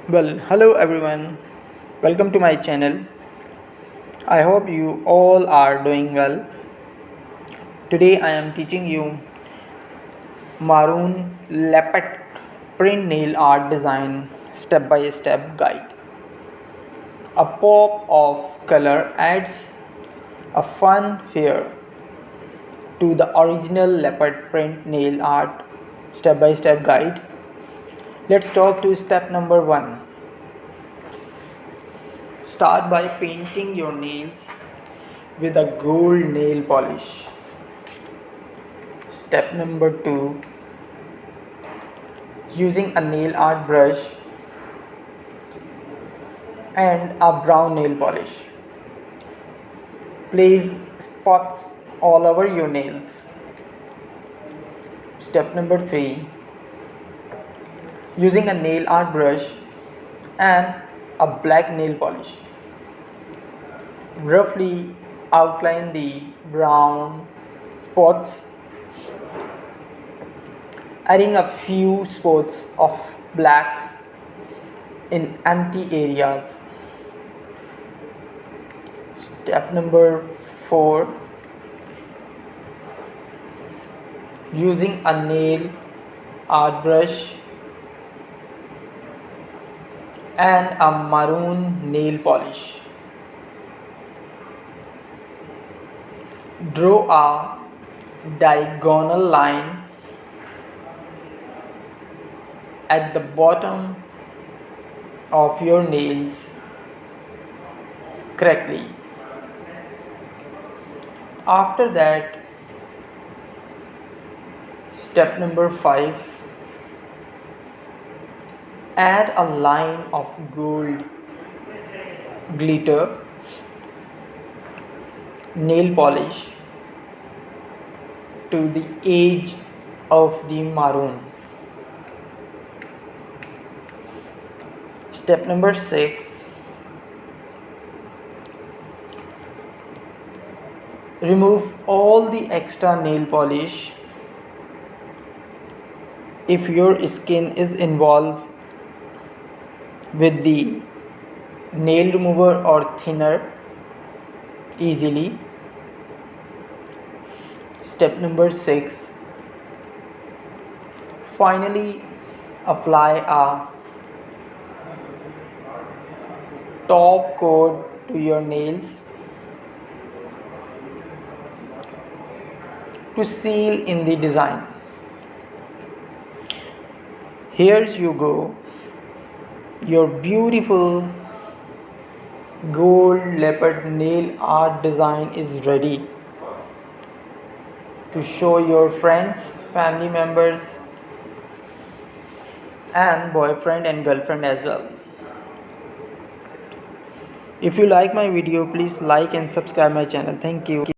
Well, hello everyone. Welcome to my channel. I hope you all are doing well. Today I am teaching you Maroon leopard print nail art design step by step guide. A pop of color adds a fun flair to the original leopard print nail art step by step guide. Let's talk to step number 1. Start by painting your nails with a gold nail polish. Step number 2. Using a nail art brush and a brown nail polish. Place spots all over your nails. Step number 3. Using a nail art brush and a black nail polish. Roughly outline the brown spots, adding a few spots of black in empty areas. Step number 4. Using a nail art brush and a maroon nail polish. Draw a diagonal line at the bottom of your nails correctly. After that, step number 5. Add a line of gold glitter nail polish to the edge of the maroon. Step number 6. Remove all the extra nail polish. If your skin is involved with the nail remover or thinner easily. Step number 6. Finally, apply a top coat to your nails to seal in the design. Here's you go. Your beautiful gold leopard nail art design is ready to show your friends, family members, and boyfriend and girlfriend as well. If you like my video, please like and subscribe my channel. Thank you.